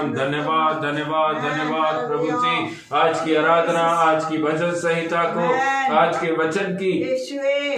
धन्यवाद धन्यवाद धन्यवाद प्रभु जी, आज की आराधना, आज की भजन संहिता को, आज के वचन की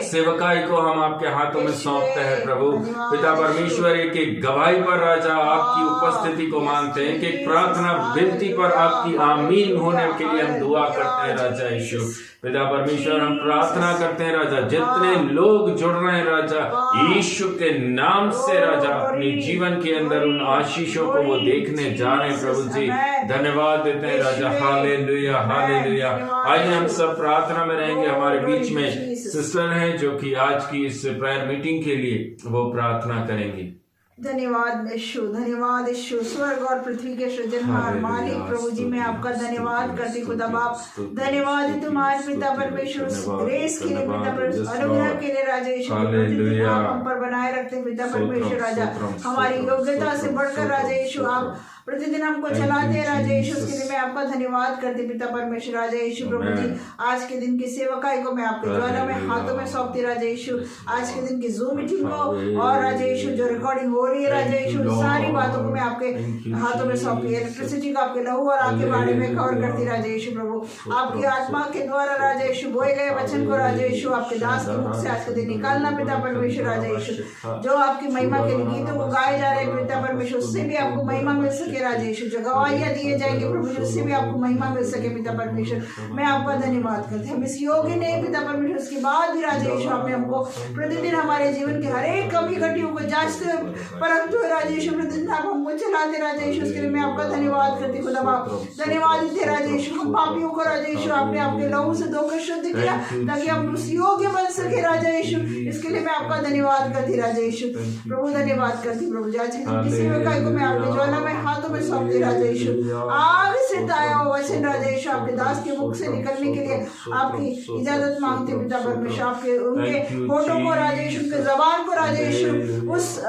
सेवकाई को हम आपके हाथों में सौंपते हैं प्रभु पिता परमेश्वर। एक गवाही पर राजा आपकी उपस्थिति को मानते हैं, एक प्रार्थना विनती पर आपकी आमीन होने के लिए हम दुआ करते हैं राजा यीशु। पिता परमेश्वर हम प्रार्थना करते हैं राजा, जितने लोग जुड़ रहे हैं राजा यीशु के नाम से राजा, अपने जीवन के अंदर उन आशीषों को वो देखने जा रहे हैं प्रभु जी, धन्यवाद देते हैं राजा। Hallelujah hallelujah. आइए हम सब प्रार्थना में रहेंगे। हमारे बीच में सिस्टर हैं जो कि आज की इस प्रेयर मीटिंग के लिए वो प्रार्थना करेंगी। धन्यवाद यीशु, धन्यवाद यीशु। स्वर्ग और पृथ्वी के सृजनहार मालिक प्रभु जी, मैं आपका धन्यवाद करती खुदा बाप, धन्यवाद तुम्हारे पिता परमेश्वर ग्रेस के लिए, पिता परमेश्वर अनुग्रह के लिए राजा यीशु, आप हम पर बनाए रखते पिता परमेश्वर राजा, हमारी योग्यता से बढ़कर राजा यीशु आप प्रतिदिन हमको चलाते हैं राजा यीशु, उसके लिए मैं आपका धन्यवाद करती पिता परमेश्वर राजा यीशु। प्रभु जी आज के दिन की सेवकाई को मैं आपके द्वारा में हाथों में सौंपती राजा यीशु, आज के दिन की जूम मीटिंग को और राजा यीशु जो रिकॉर्डिंग हो रही है राजा यीशु, सारी बातों को मैं आपके हाथों में सौंपती, इलेक्ट्रिसिटी को आपके लहू और आगे बारे में कवर करती राजा यीशु। प्रभु आपकी आत्मा के द्वारा राजा यीशु बोए गए वचन को राजा यीशु आपके दास के मुख से आज के दिन निकालना पिता परमेश्वर राजा यीशु, जो आपकी महिमा के गीतों को गाए जा रहे हैं पिता परमेश्वर, उससे भी आपको महिमा मिल सके राजा यीशु, जो गवाहियां दिए जाएंगे प्रभु जी उससे भी आपको महिमा मिल सके पिता परमेश्वर। मैं आपका धन्यवाद करते हैं, हम इस योग्य नहीं पिता परमेश्वर, उसके बाद भी राजा यीशु आपने हमको प्रतिदिन हमारे जीवन के हर एक कमी घटियों को जांचते परंतु राजा यीशु प्रतिदिन आप हमको चलाते राजा यीशु, उसके लिए मैं आपका धन्यवाद करती खुदा बाप, धन्यवाद देते राजा यीशु। हम पापियों को राजा यीशु आपने आपके लहू से धोकर शुद्ध किया ताकि हम उस योग्य बन सके राजा यीशु, इसके लिए मैं आपका धन्यवाद करती राजा यीशु। प्रभु धन्यवाद करती प्रभु जी, आज की सेवकाई को मैं आपके ज्वाला में हाथों में सौंपती राजा यीशु, आग से ताया हुआ वचन राजा यीशु आपके दास के मुख से निकलने के लिए आपकी इजाजत मांगते पिता परमेश्वर, आपके उनके होठों को राजा यीशु, उनके जबान को राजा यीशु उस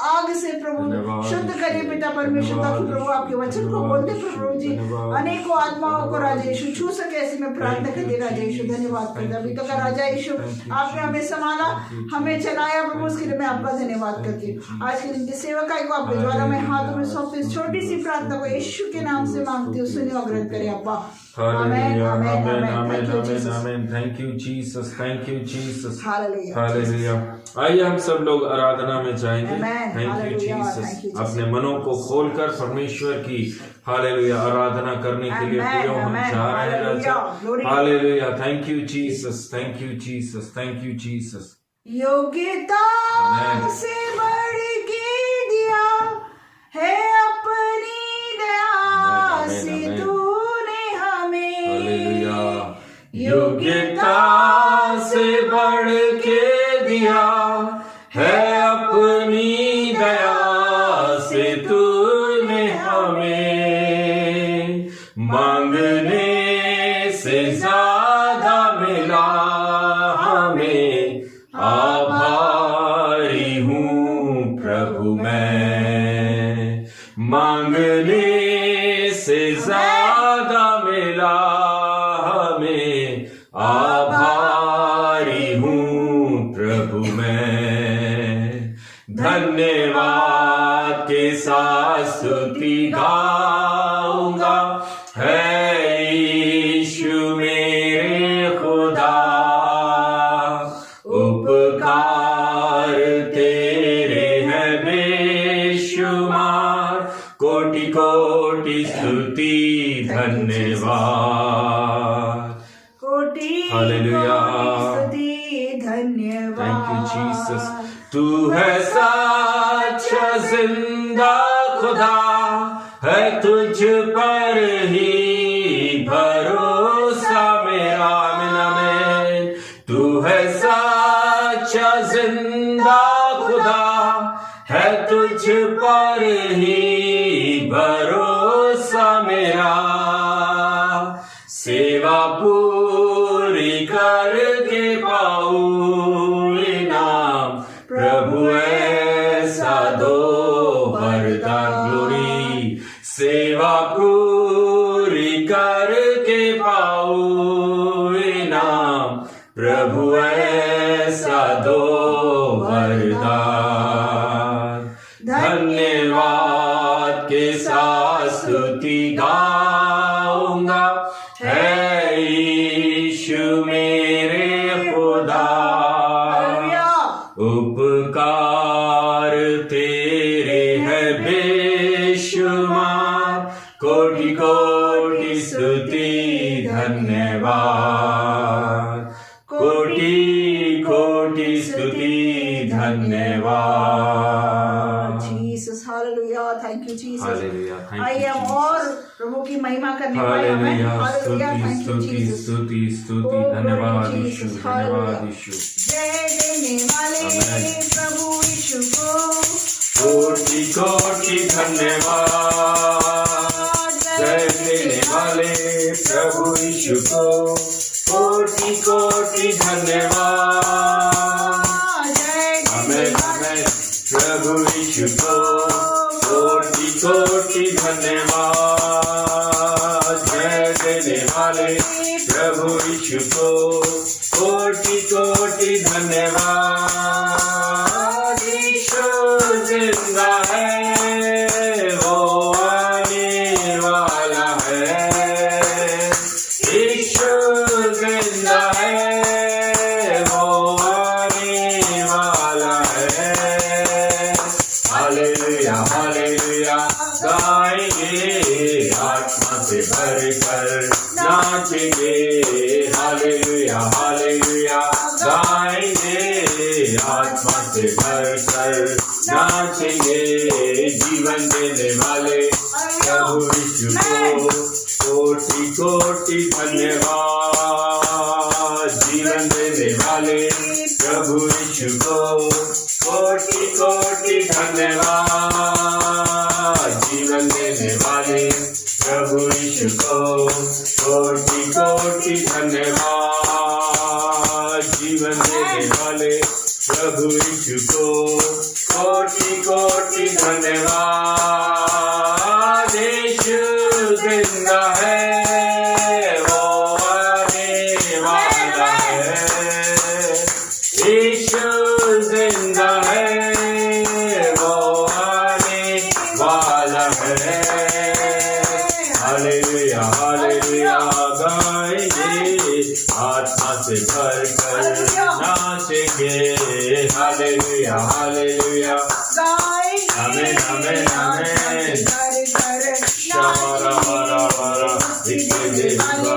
आग से प्रभु शुद्ध करिए पिता परमेश्वर, ताकि प्रभु आपके वचन को बोलते प्रभु जी अनेकों आत्माओं को राजा यीशु छू सके, ऐसे में प्रार्थना करते राजा यीशु। धन्यवाद करता अभी तक राजा यीशु आपने हमें संभाला, हमें चलाया प्रभु, उसके लिए मैं आपका धन्यवाद करती हूँ। आज के दिन की सेवकाई को आपके द्वारा मैं हाथों में सौंपती, छोटी सी प्रार्थना को यीशु के नाम से मांगती हूँ, सुनिए और ग्रहण करें अब्बा। Hallelujah, amen, amen, amen, amen. Thank you Jesus, thank you Jesus. Hallelujah. आइए हम सब लोग आराधना में जाएंगे। Thank you Jesus. अपने मनों को खोलकर परमेश्वर की हालेलुया आराधना करने के लिए प्रियो हम जा रहे हैं राजा। Hallelujah, thank you Jesus, thank you Jesus, thank you Jesus. योग्यता से बढ़ के दिया है अपनी दया से तूने हमें, योग्यता से बढ़ के दिया है अपनी दया से तूने हमें, मांगने से ज्यादा मिला हमें, आभारी हूँ प्रभु मैं, मांगने से ज्यादा मिला हमें, आभारी हूँ प्रभु मैं, धन्यवाद के साथ स्तुति गाऊंगा, है यीशु मेरे खुदा, उपकार तेरे हैं बेशुमार, कोटि कोटि स्तुति धन्यवाद, कोटि हालेलुया स्तुति धन्यवाद। थैंक यू जीसस, तू है सच्चा जिंदा खुदा, है तुझ पर ही भरोसा मेरा, आमीन आमीन। तू है सच्चा जिंदा खुदा, है तुझ पर ही भरोसा मेरा, सेवा पूरी करके पाऊं इनाम प्रभु ऐसा दो वरदान, ग्लोरी, सेवा पूरी करके पाओ इनाम, प्रभु ऐसा दो वरदान। धन्यवाद के साथ स्तुति गाऊंगा, है यीशु मेरे खुदा, उपकार तेरे है बेशुमार, कोटि कोटि स्तुति धन्यवाद, कोटि कोटि स्तुति धन्यवाद। Jesus, hallelujah, thank you Jesus, hallelujah, thank you आइए हम और प्रभु की महिमा करने वाले हैं। हालेलुया, हालेलुया, स्तुति थैंक यू स्तुति जीसस, स्तुति स्तुति, Oh, धन्यवाद glory यीशु, Jesus, धन्यवाद hallelujah। यीशु। जय देने वाले प्रभु यीशु को कोटि कोटि धन्यवाद, जय देने वाले प्रभु यीशु को कोटि कोटि धन्यवाद, आमेन आमेन, प्रभु यीशु को कोटि कोटि धन्यवाद, जय देने वाले प्रभु यीशु को कोटि कोटि धन्यवाद। यीशु जिंदा है, वो आने वाला है, यीशु जिंदा है, वो आने वाला है। हालेलुया हालेलुया गाएंगे, आत्मा से भरकर नाचेंगे, हालेलुया हालेलुया गाएंगे, आत्मा से भरकर नाचेंगे, जीवन देने वाले प्रभु यीशु को कोटि कोटि धन्यवाद, जीवन देने वाले प्रभु यीशु को कोटि कोटि धन्यवाद, जीवन देने वाले प्रभु यीशु को कोटि कोटि धन्यवाद, जीवन देने वाले प्रभु यीशु को कोटि कोटि धन्यवाद। यीशु जिंदा है, वो आने वाला है, यीशु जिंदा है, वो आने वाला है। हालेलुया हालेलुया गाएंगे, आत्मा से भरकर नाचेंगे, हालेलुया हालेलुया, आमेन आमेन आमेन, शमारा मारा मारा दीवाना,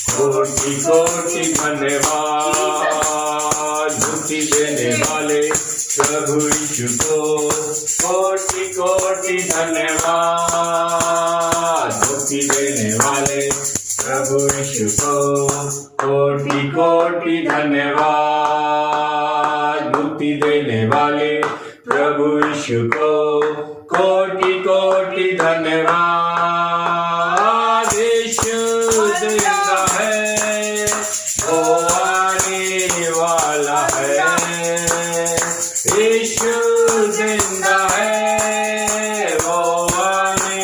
कोटि कोटि धन्यवाद, मुक्ति देने वाले प्रभु यीशु को कोटि कोटि धन्यवाद, मुक्ति देने वाले प्रभु यीशु को कोटि कोटि धन्यवाद, मुक्ति देने वाले प्रभु यीशु को कोटि कोटि धन्यवाद। यीशु जिंदा है, वो आने वाला है, यीशु जिंदा है, वो आने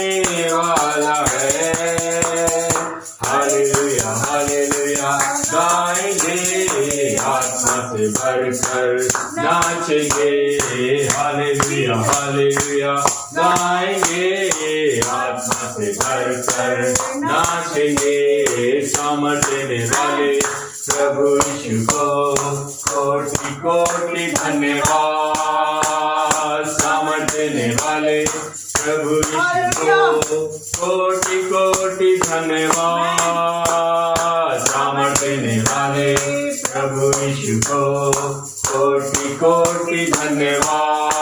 वाला है। हालेलुया हालेलुया गाएंगे, आत्मा से भरकर नाचेंगे, हालेलुया हालेलुया गाएंगे, आत्मा से भरकर नाचेंगे, सामर्थ देने वाले प्रभु यीशु को कोटि कोटि धन्यवाद, सामर्थ देने वाले प्रभु यीशु को कोटि कोटि धन्यवाद, सामर्थ देने वाले प्रभु यीशु को कोटि कोटि धन्यवाद,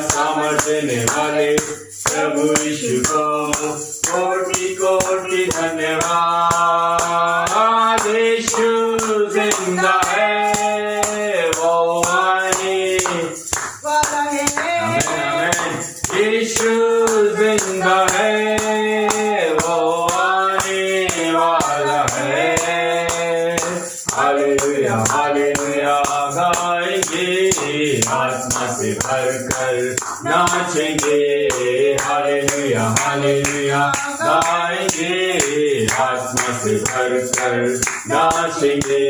सामर्थ देने वाले प्रभु यीशु को कोटि कोटि धन्यवाद। यीशु जिंदा है, वो आने वाला है, आमेन आमेन, यीशु जिंदा है, वो आने वाला है। हालेलुया हालेलुया हालेलुया गाएंगे, आत्मा से भरकर नाचेंगे। हालेलुया हालेलुया गाएंगे, आत्मा से भरकर नाचेंगे।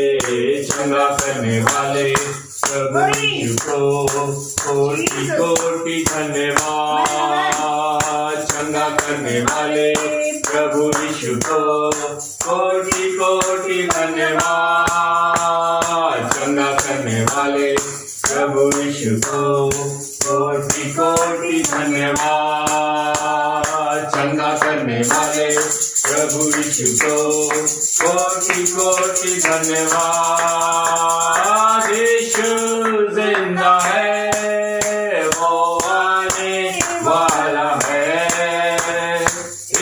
चंगा करने वाले प्रभु यीशु को कोटि कोटि धन्यवाद। चंगा करने वाले प्रभु यीशु को कोटि कोटि धन्यवाद। चंगा करने वाले प्रभु यीशु को कोटि कोटि धन्यवाद। चंगा करने वाले प्रभु यीशु को कोटि कोटि धन्यवाद। यीशु जिंदा है, वो आने वाला है।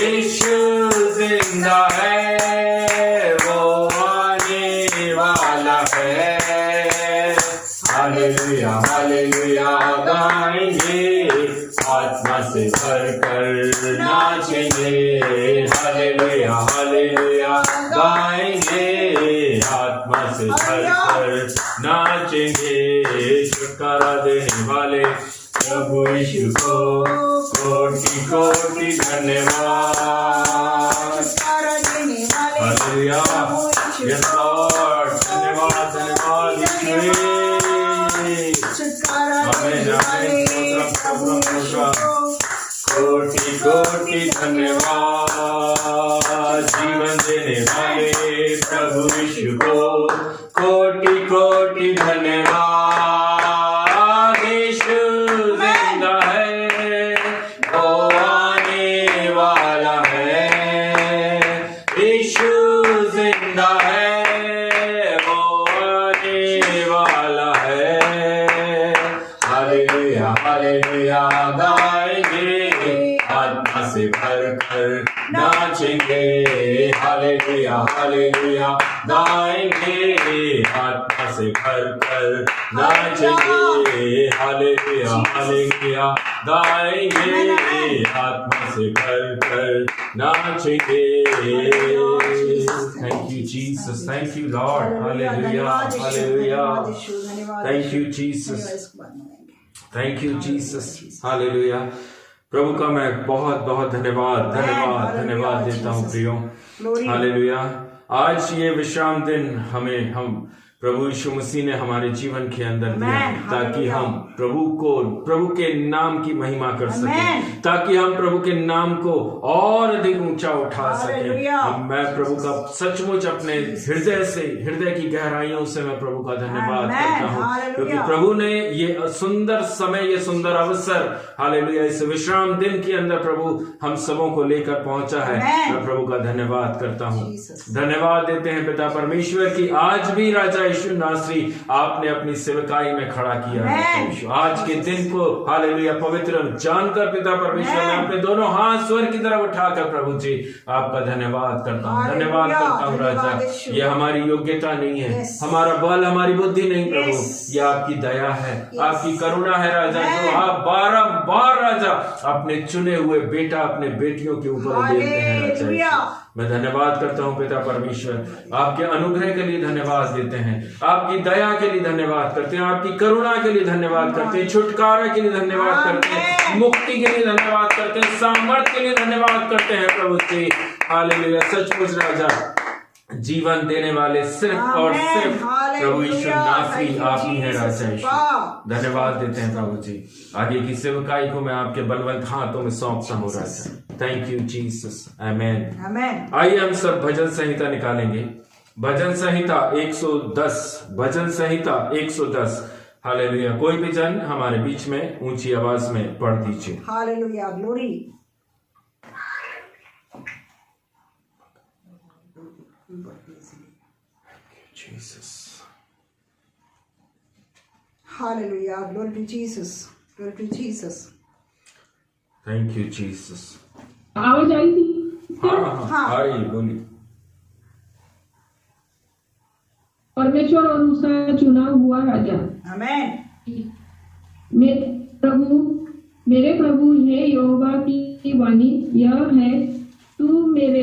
यीशु जिंदा है, वो आने वाला है। हालेलुया हालेलुया गाएंगे, आत्मा से भरकर नाचेंगे। हालेलुया हालेलुया गाएंगे, आत्मा से भरकर नाचेंगे। छुटकारा देने वाले प्रभु यीशु को कोटि कोटि धन्यवाद। हालेलुया यस लॉर्ड, धन्यवाद धन्यवाद यीशु। आमीन आमीन, कोटि कोटि धन्यवाद। जीवन देने वाले प्रभु यीशु को कोटि कोटि धन्यवाद। यीशु जिंदा है, वो आने वाला है। यीशु जिंदा है, वो आने वाला है। हालेलुया हालेलुया गाएंगे, आत्मा से भरकर नाचेंगे। हालेलुया हालेलुया गाएंगे, आत्मा से भरकर नाचेंगे। हालेलुया हालेलुया गाएंगे, आत्मा से भरकर नाचेंगे। Thank you Jesus, thank you Lord. Hallelujah hallelujah, thank you Jesus, thank you Jesus. Hallelujah. प्रभु का मैं बहुत बहुत धन्यवाद धन्यवाद धन्यवाद देता हूँ प्रियो। हालेलुया। आज ये विश्राम दिन हम प्रभु यीशु मसीह ने हमारे जीवन के अंदर दिया, ताकि हम प्रभु के नाम की महिमा कर सकें, ताकि हम प्रभु के नाम को और अधिक ऊंचा उठा सकें। मैं प्रभु का सचमुच अपने हृदय की गहराइयों से मैं प्रभु का धन्यवाद करता हूँ, क्योंकि प्रभु ने ये सुंदर समय, ये सुंदर अवसर, हालेलुया, इस विश्राम दिन के अंदर प्रभु हम सबों को लेकर पहुंचा है। मैं प्रभु का धन्यवाद करता हूँ। धन्यवाद देते हैं पिता परमेश्वर की आज भी राजा यीशु नासरी आपने अपनी सेवकाई में खड़ा किया है। आज के दिन को हालेलुया पवित्र जानकर पिता परमेश्वर ने अपने दोनों हाथ स्वर की तरफ उठाकर प्रभु जी आपका धन्यवाद करता हूँ, धन्यवाद करता हूँ राजा। ये हमारी योग्यता नहीं है, हमारा बल, हमारी बुद्धि नहीं प्रभु, ये आपकी दया है, आपकी करुणा है राजा, जो आप बारंबार राजा अपने चुने हुए बेटा, अपने बेटियों के ऊपर देते हैं राजा। मैं धन्यवाद करता हूँ पिता परमेश्वर, आपके अनुग्रह के लिए धन्यवाद देते हैं, आपकी दया के लिए धन्यवाद करते हैं, आपकी करुणा के लिए धन्यवाद करते हैं, छुटकारा के लिए धन्यवाद करते हैं, मुक्ति के लिए धन्यवाद करते हैं, सामर्थ्य के लिए धन्यवाद करते हैं प्रभु जी। हालेलुया। सचमुच राजा जीवन देने वाले सिर्फ और सिर्फ प्रभु यीशु नासरी आप ही हैं राजा यीशु। धन्यवाद देते हैं प्रभु जी। आगे की सेवकाई को मैं आपके बलवंत हाथों में सौंपता हूँ राजा। थैंक यू जीसस, आमेन आमेन। आइए हम सब भजन संहिता निकालेंगे। भजन संहिता 110, भजन संहिता 110। हालेलुया। कोई भी जन हमारे बीच में ऊंची आवाज में पढ़ दीजिए। Hallelujah, glory. Jesus. Hallelujah. Glory to Jesus. Glory to Jesus. Thank you, Jesus. आवाज आई थी? हाँ, आ रही है, बोलिए। परमेश्वर और उसका चुना हुआ राजा। आमेन। मेरे प्रभु हे यहोवा की वाणी यह है, तू मेरे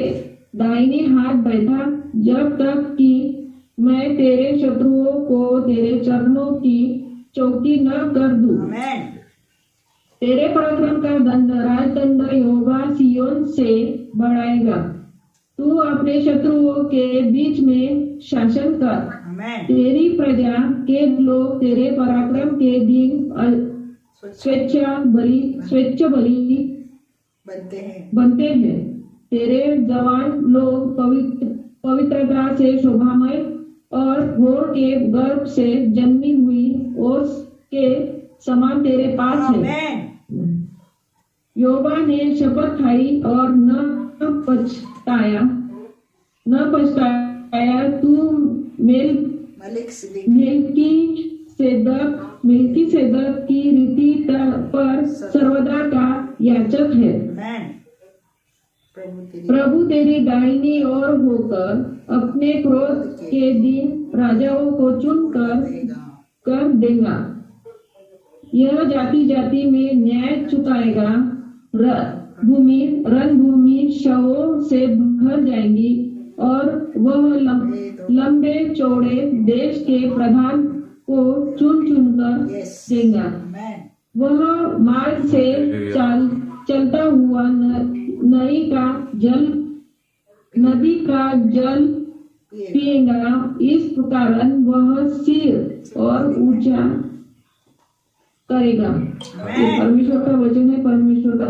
दाहिने हाथ बैठा, जब तक कि मैं तेरे शत्रुओं को तेरे चरणों की चौकी न कर दूं। आमेन। तेरे पराक्रम का दंड राजदंड यहोवा सिय्योन से बढ़ाएगा। तू अपने शत्रुओं के बीच में शासन कर। आमेन। तेरी प्रजा के लोग तेरे पराक्रम के दिन स्वेच्छ बलि बनते हैं। तेरे जवान लोग पवित्रता से शोभामय और घोर के गर्भ से जन्मी हुई ओस के समान तेरे पास है। यहोवा ने शपथ खाई और न पछताया। तू मेलकीसेदक की रीति पर सर्वदा का याजक है। प्रभु तेरी दाहिनी ओर होकर अपने क्रोध के दिन राजाओं को चुन कर देगा। यह जाति जाति में न्याय चुकाएगा। रणभूमि शवों से भर जाएंगी और वह लंबे चौड़े देश के प्रधान को चुन कर देगा। वह मार्ग से चलता हुआ नदी का जल पिएगा। इस कारण वह सिर और ऊंचा करेगा। परमेश्वर का वचन है। परमेश्वर का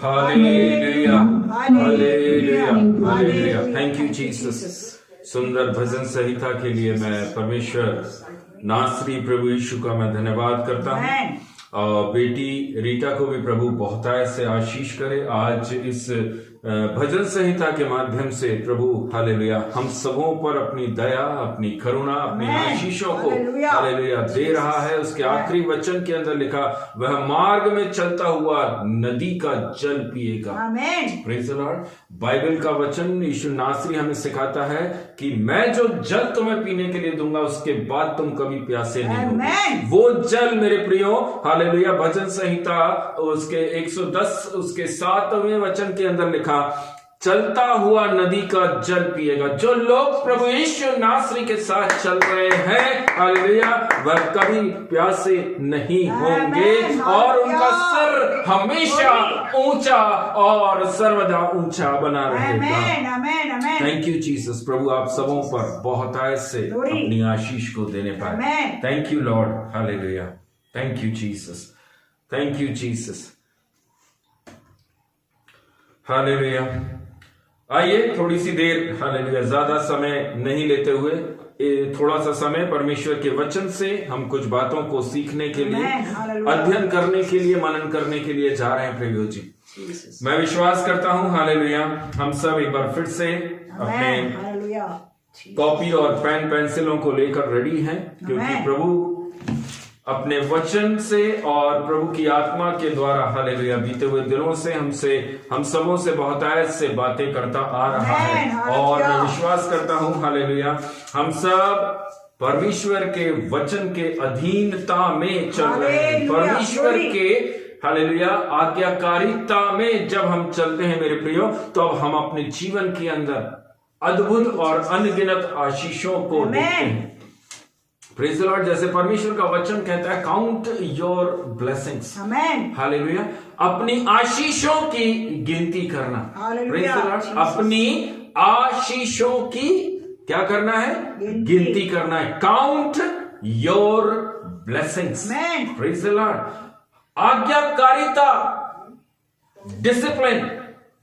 hallelujah, hallelujah, hallelujah. Thank you Jesus. सुंदर भजन संहिता के लिए मैं परमेश्वर नासरी प्रभु यीशु का मैं धन्यवाद करता हूँ। और बेटी रीटा को भी प्रभु बहुतायत से आशीष करे। आज इस भजन संहिता के माध्यम से प्रभु हालेलुया हम सबों पर अपनी दया, अपनी करुणा, अपनी आशीषों को हालेलुया दे रहा है। उसके आखिरी वचन के अंदर लिखा, वह मार्ग में चलता हुआ नदी का जल पिएगा। Praise the Lord. बाइबल का वचन यीशु नासरी हमें सिखाता है कि मैं जो जल तुम्हें पीने के लिए दूंगा उसके बाद तुम कभी प्यासे नहीं होगे। वो जल मेरे प्रियो हालेलुया भजन संहिता उसके 110 उसके 7वें वचन के अंदर लिखा, चलता हुआ नदी का जल पिएगा। जो लोग प्रभु यीशु नासरी के साथ चल रहे हैं हालेलुया वह कभी प्यासे नहीं होंगे और उनका सिर हमेशा ऊंचा और सर्वदा ऊंचा बना रहेगा। Thank you Jesus. प्रभु आप सबों पर बहुतायत से अपनी आशीष को देने पाए। Thank you Lord. Hallelujah. Thank you Jesus. Thank you Jesus. Hallelujah. आइए थोड़ी सी देर हालेलुया ज्यादा समय नहीं लेते हुए थोड़ा सा समय परमेश्वर के वचन से हम कुछ बातों को सीखने के लिए, अध्ययन करने के लिए, मनन करने के लिए जा रहे हैं। प्रभु जी मैं विश्वास करता हूं हालेलुया हम सब एक बार फिर से अपने कॉपी और पेन पेंसिलों को लेकर रेडी हैं, क्योंकि प्रभु अपने वचन से और प्रभु की आत्मा के द्वारा हालेलुया बीते हुए दिनों से हम सबों से बहुतायत से बातें करता आ रहा है। और मैं विश्वास करता हूं हालेलुया हम सब परमेश्वर के वचन के अधीनता में चल रहे हैं। परमेश्वर के हालेलुया आज्ञाकारिता में जब हम चलते हैं मेरे प्रियो, तो अब हम अपने जीवन के अंदर अद्भुत और अनगिनत आशीषों को देखते हैं। Praise the Lord. जैसे परमेश्वर का वचन कहता है, काउंट योर ब्लेसिंग्स। हालेलुया अपनी आशीषों की गिनती करना। Praise the Lord. अपनी आशीषों की क्या करना है? गिनती करना है। Count your blessings. Praise the Lord. आज्ञाकारिता, डिसिप्लिन,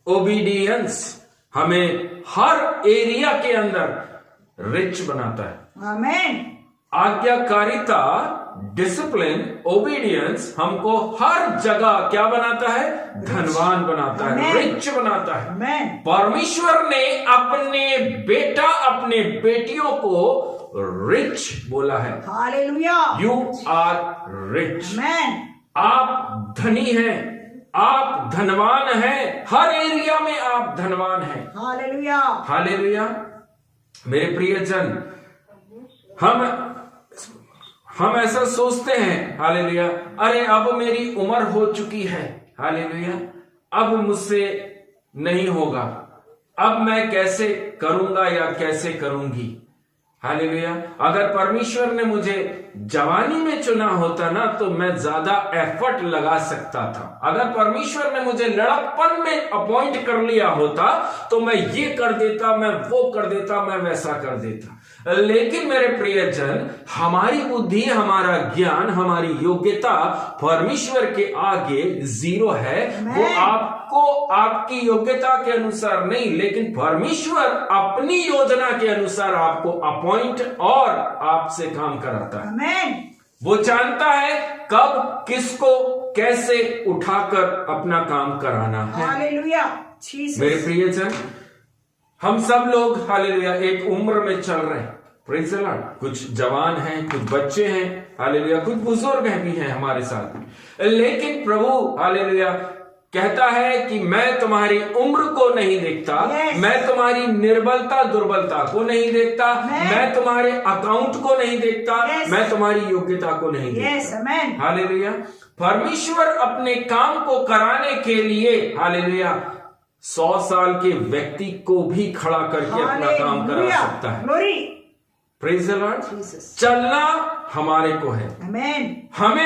ओबीडियंस हमें हर एरिया के अंदर रिच बनाता है। आमेन। आज्ञाकारिता, डिसिप्लिन, ओबीडियंस हमको हर जगह क्या बनाता है? धनवान बनाता है, रिच बनाता है। परमेश्वर ने अपने बेटा, अपने बेटियों को रिच बोला है। हालेलुया। You are rich. आप धनी हैं, आप धनवान हैं, हर एरिया में आप धनवान हैं। हालेलुया। हालेलुया। मेरे प्रियजन हम ऐसा सोचते हैं हालेलुया, अरे अब मेरी उम्र हो चुकी है हालेलुया, अब मुझसे नहीं होगा। अब मैं कैसे करूंगा या कैसे करूंगी। हालेलुया। अगर परमेश्वर ने मुझे जवानी में चुना होता ना तो मैं ज्यादा एफर्ट लगा सकता था। अगर परमेश्वर ने मुझे लड़कपन में अपॉइंट कर लिया होता तो मैं ये कर देता, मैं वो कर देता, मैं वैसा कर देता। लेकिन मेरे प्रियजन, हमारी बुद्धि, हमारा ज्ञान, हमारी योग्यता परमेश्वर के आगे जीरो है। वो आपको आपकी योग्यता के अनुसार नहीं, लेकिन परमेश्वर अपनी योजना के अनुसार आपको अपॉइंट और आपसे काम कराता है। वो जानता है कब किसको कैसे उठाकर अपना काम कराना है। हालेलुया। मेरे प्रियजन, हम सब लोग हालेलुया एक उम्र में चल रहे हैं। Praise the Lord. कुछ जवान हैं, कुछ बच्चे हैं, हालेलुया, कुछ बुजुर्ग भी हैं हमारे साथ में। लेकिन प्रभु हालेलुया कहता है कि मैं तुम्हारी उम्र को नहीं देखता, मैं तुम्हारी निर्बलता दुर्बलता को नहीं देखता, मैं तुम्हारे अकाउंट को नहीं देखता, मैं तुम्हारी योग्यता को नहीं देखता। हालेलुया। परमेश्वर अपने काम को कराने के लिए हालेलुया 100 साल के व्यक्ति को भी खड़ा करके अपना काम करा सकता है। Praise the Lord. चलना हमारे को है।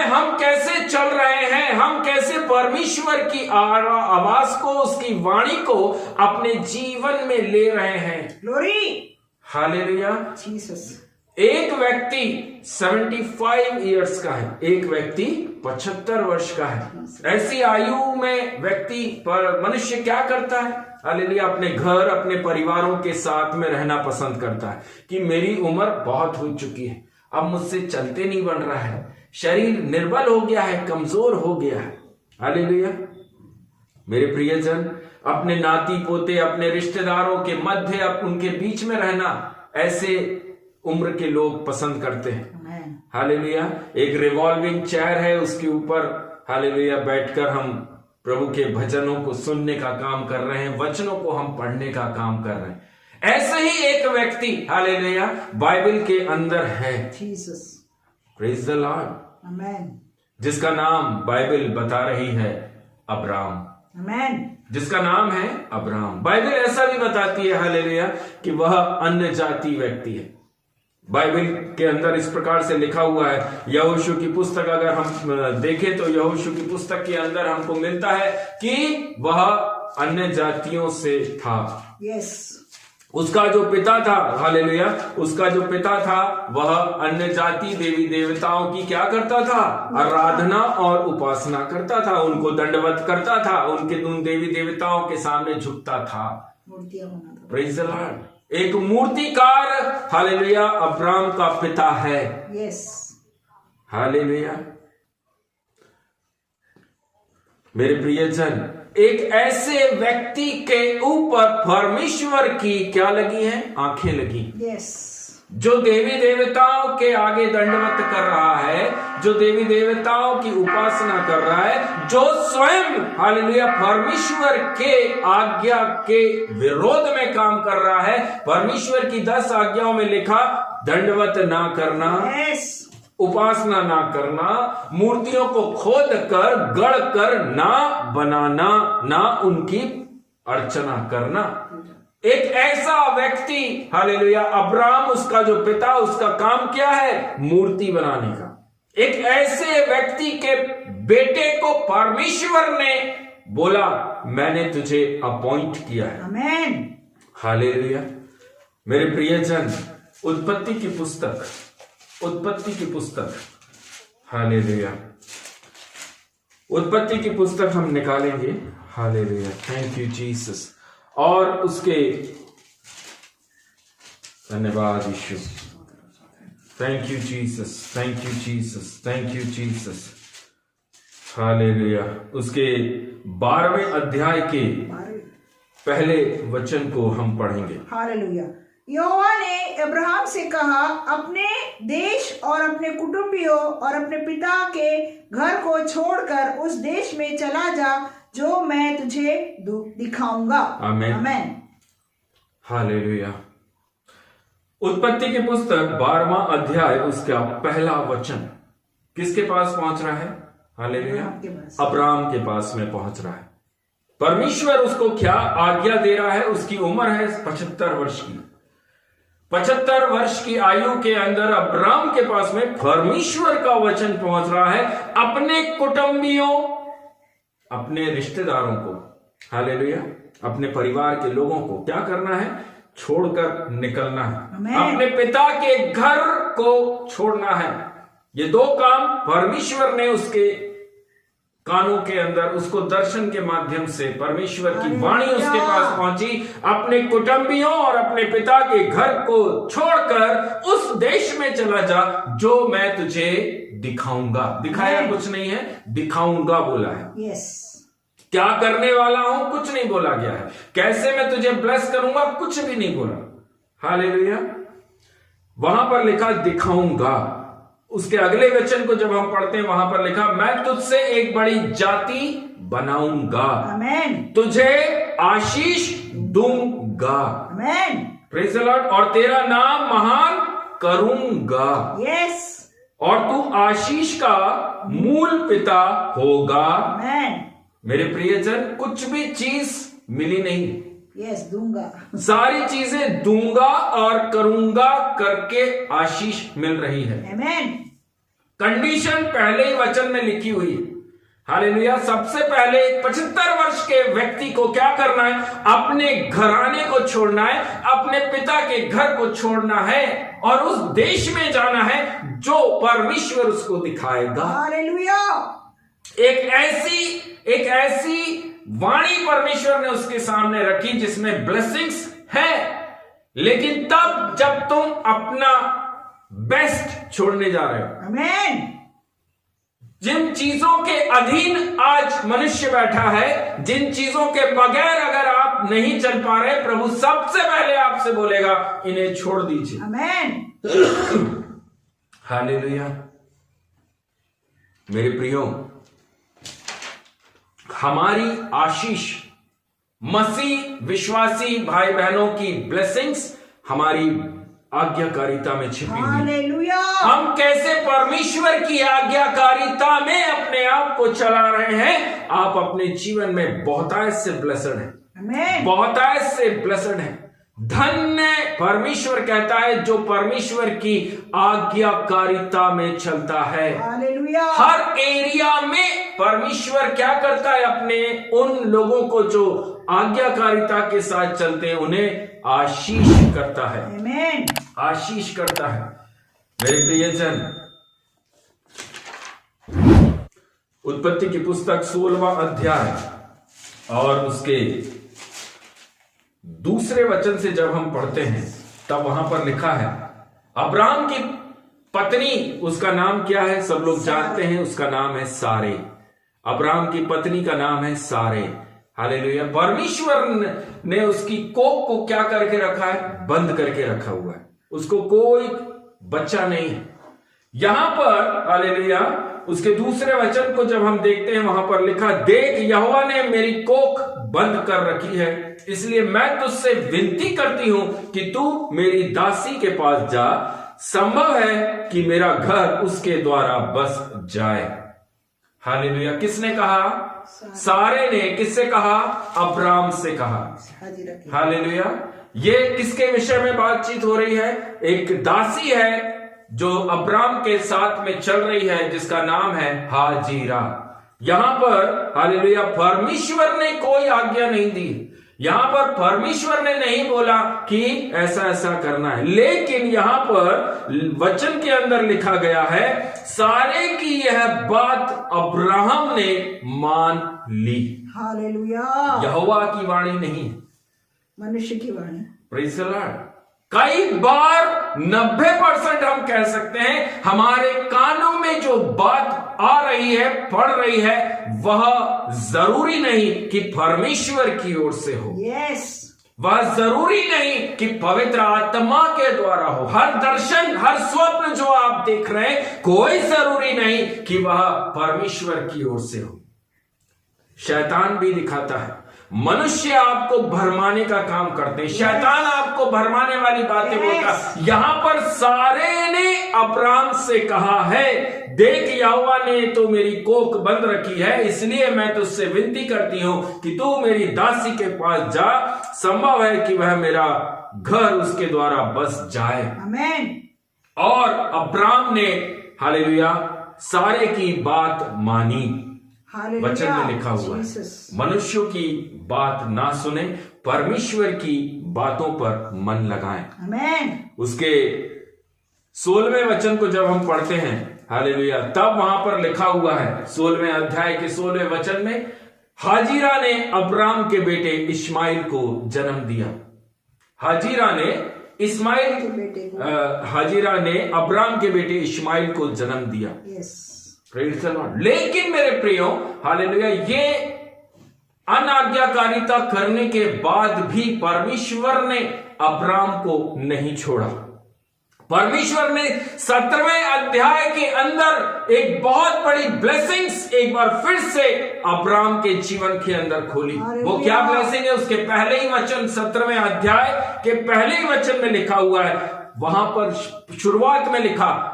हम कैसे चल रहे हैं, हम कैसे परमेश्वर की आवाज को, उसकी वाणी को अपने जीवन में ले रहे हैं। हालेलुया। एक व्यक्ति 75 इयर्स का है, एक व्यक्ति 75 वर्ष का है। ऐसी आयु में व्यक्ति पर मनुष्य क्या करता है? हालेलुया, अपने घर, अपने परिवारों के साथ में रहना पसंद करता है कि मेरी उम्र बहुत हो चुकी है, अब मुझसे चलते नहीं बन रहा है, शरीर निर्बल हो गया है, कमजोर हो गया है। हालेलुया। मेरे प्रियजन, अपने नाती पोते, अपने रिश्तेदारों के मध्य, उनके बीच में रहना ऐसे उम्र के लोग पसंद करते हैं। हालेलुया। एक रिवॉल्विंग चेयर है, उसके ऊपर हालेलुया बैठकर हम प्रभु के भजनों को सुनने का काम कर रहे हैं, वचनों को हम पढ़ने का काम कर रहे हैं। ऐसे ही एक व्यक्ति हालेलुया बाइबल के अंदर है। Praise the Lord. आमेन। जिसका नाम बाइबल बता रही है अब्राम। आमेन। जिसका नाम है अब्राम। बाइबल ऐसा भी बताती है हालेलुया कि वह अन्य जाति व्यक्ति है। बाइबल के अंदर इस प्रकार से लिखा हुआ है, यहोशू की पुस्तक अगर हम देखें तो यहोशू की पुस्तक के अंदर हमको मिलता है कि वह अन्य जातियों से था। उसका जो पिता था हालेलुया, उसका जो पिता था वह अन्य जाति देवी देवताओं की क्या करता था? आराधना और उपासना करता था, उनको दंडवत करता था, उन देवी देवताओं के सामने झुकता था। Praise the Lord. एक मूर्तिकार हालेलुया अब्राम का पिता है। हालेलुया। मेरे प्रियजन, एक ऐसे व्यक्ति के ऊपर परमेश्वर की क्या लगी है? आंखें लगी। जो देवी देवताओं के आगे दंडवत कर रहा है, जो देवी देवताओं की उपासना कर रहा है, जो स्वयं हालेलुया परमेश्वर के आज्ञा के विरोध में काम कर रहा है। परमेश्वर की 10 आज्ञाओं में लिखा दंडवत ना करना, उपासना ना करना, मूर्तियों को खोद कर गढ़ कर ना बनाना, ना उनकी अर्चना करना। एक ऐसा व्यक्ति हालेलुया अब्राम, उसका जो पिता, उसका काम क्या है? मूर्ति बनाने का। एक ऐसे व्यक्ति के बेटे को परमेश्वर ने बोला मैंने तुझे अपॉइंट किया है। आमेन। हालेलुया। मेरे प्रियजन, उत्पत्ति की पुस्तक हालेलुया, उत्पत्ति की पुस्तक हम निकालेंगे। हालेलुया। Thank you Jesus. और उसके धन्यवाद यीशु। Thank you Jesus, thank you Jesus, thank you Jesus. Hallelujah. उसके 12वें अध्याय के पहले वचन को हम पढ़ेंगे। हालेलुया। यहोवा ने अब्राहम से कहा, अपने देश और अपने कुटुंबियों और अपने पिता के घर को छोड़कर उस देश में चला जा जो मैं तुझे दिखाऊंगा। आमेन। आमेन। हालेलुया। उत्पत्ति की पुस्तक 12वां अध्याय उसका पहला वचन किसके पास पहुंच रहा है? हालेलुया। अब्राहम के पास में पहुंच रहा है। परमेश्वर उसको क्या आज्ञा दे रहा है? उसकी उम्र है 75 वर्ष की। 75 वर्ष की आयु के अंदर अब्राम के पास में परमेश्वर का वचन पहुंच रहा है। अपने कुटुंबियों, अपने रिश्तेदारों को, हालेलुया, अपने परिवार के लोगों को क्या करना है? छोड़कर निकलना है। अपने पिता के घर को छोड़ना है। ये दो काम परमेश्वर ने उसके कानों के अंदर, उसको दर्शन के माध्यम से परमेश्वर की वाणी उसके पास पहुंची। अपने कुटुंबियों और अपने पिता के घर को छोड़कर उस देश में चला जा जो मैं तुझे दिखाऊंगा। दिखाया कुछ नहीं है, दिखाऊंगा बोला है। यस। क्या करने वाला हूं कुछ नहीं बोला गया है। कैसे मैं तुझे ब्लेस करूंगा कुछ भी नहीं बोला। हालेलुया। वहां पर लिखा दिखाऊंगा। उसके अगले वचन को जब हम पढ़ते हैं वहां पर लिखा मैं तुझसे एक बड़ी जाति बनाऊंगा, आमीन, तुझे आशीष दूंगा, आमीन, प्रेज़ द लॉर्ड, और तेरा नाम महान करूंगा। यस। और तू आशीष का मूल पिता होगा। आमीन। मेरे प्रियजन, कुछ भी चीज मिली नहीं। यस, दूंगा। सारी चीजें दूंगा और करूंगा करके आशीष मिल रही है। आमीन। कंडीशन पहले ही वचन में लिखी हुई है। हालेलुया। सबसे पहले 75 वर्ष के व्यक्ति को क्या करना है? अपने घराने को छोड़ना है, अपने पिता के घर को छोड़ना है और उस देश में जाना है जो परमेश्वर उसको दिखाएगा। हालेलुया। एक ऐसी वाणी परमेश्वर ने उसके सामने रखी जिसमें ब्लेसिंग्स है, लेकिन तब जब तुम अपना बेस्ट छोड़ने जा रहे हो। आमीन। जिन चीजों के अधीन आज मनुष्य बैठा है, जिन चीजों के बगैर अगर आप नहीं चल पा रहे, प्रभु सबसे पहले आपसे बोलेगा इन्हें छोड़ दीजिए। आमीन। हालेलुया। मेरे प्रियो, हमारी आशीष, मसीह विश्वासी भाई बहनों की ब्लेसिंग्स हमारी आज्ञाकारिता में छिपी हुई। हालेलुया। हम कैसे परमेश्वर की आज्ञाकारिता में अपने आप को चला रहे हैं। आप अपने जीवन में बहुतायत से ब्लेसड हैं। आमीन। बहुतायत से ब्लेसड हैं। धन्य परमेश्वर कहता है जो परमेश्वर की आज्ञाकारिता में चलता है। हालेलुया। हर एरिया में परमेश्वर क्या करता है? अपने उन लोगों को जो आज्ञाकारिता के साथ चलते हैं उन्हें आशीष करता है। आमीन। आशीष करता है। मेरे प्रियजन, उत्पत्ति की पुस्तक 16वां अध्याय और उसके दूसरे वचन से जब हम पढ़ते हैं तब वहां पर लिखा है अब्राम की पत्नी, उसका नाम क्या है? सब लोग जानते हैं, उसका नाम है सारे। अब्राम की पत्नी का नाम है सारे। हालेलुया। परमेश्वर ने उसकी कोख को क्या करके रखा है? बंद करके रखा हुआ है। उसको कोई बच्चा नहीं है। यहां पर हालेलुया उसके दूसरे वचन को जब हम देखते हैं वहां पर लिखा देख यहोवा ने मेरी कोख बंद कर रखी है, इसलिए मैं तुझसे विनती करती हूं कि तू मेरी दासी के पास जा। संभव है कि मेरा घर उसके द्वारा बस जाए। हालेलुया। किसने कहा? सारे ने। किससे कहा? अब्राम से कहा। हालेलुया। ये किसके विषय में बातचीत हो रही है? एक दासी है जो अब्राम के साथ में चल रही है जिसका नाम है हाजीरा। यहां पर हालेलुया परमेश्वर ने कोई आज्ञा नहीं दी। यहां पर परमेश्वर ने नहीं बोला कि ऐसा ऐसा करना है, लेकिन यहां पर वचन के अंदर लिखा गया है सारे की यह बात अब्राहम ने मान ली। हालेलुया। यहोवा की वाणी नहीं, मनुष्य की वाणी। Praise the Lord. कई बार 90% हम कह सकते हैं हमारे कानों में जो बात आ रही है, पढ़ रही है, वह जरूरी नहीं कि परमेश्वर की ओर से हो। यस। वह जरूरी नहीं कि पवित्र आत्मा के द्वारा हो। हर दर्शन, हर स्वप्न जो आप देख रहे हैं, कोई जरूरी नहीं कि वह परमेश्वर की ओर से हो। शैतान भी दिखाता है, मनुष्य आपको भरमाने का काम करते हैं, शैतान आपको भरमाने वाली बातें बोलता है। यहां पर सारे ने अब्राम से कहा है, देख यहोवा ने तो मेरी कोख बंद रखी है, इसलिए मैं तुझसे विनती करती हूं कि तू मेरी दासी के पास जा, संभव है कि वह मेरा घर उसके द्वारा बस जाए। आमीन। और अब्राम ने हालेलुया सारे की बात मानी। वचन में लिखा हुआ है, मनुष्यों की बात ना सुने, परमेश्वर की बातों पर मन लगाएं। आमीन। उसके 16वें वचन को जब हम पढ़ते हैं हालेलुया, तब वहां पर लिखा हुआ है 16वें अध्याय के 16वें वचन में, हाजिरा ने अब्राम के बेटे इस्माइल को जन्म दिया। हाजिरा ने अब्राम के बेटे इस्माइल को जन्म दिया। Praise the Lord. लेकिन मेरे प्रियो हालेलुया, ये अनाज्ञाकारिता करने के बाद भी परमेश्वर ने अब्राम को नहीं छोड़ा। परमेश्वर ने 17वें अध्याय के अंदर एक बहुत बड़ी ब्लेसिंग्स एक बार फिर से अब्राम के जीवन के अंदर खोली। वो क्या ब्लेसिंग है? उसके पहले ही वचन 17वें अध्याय के पहले ही वचन में लिखा हुआ है। वहां पर शुरुआत में लिखा,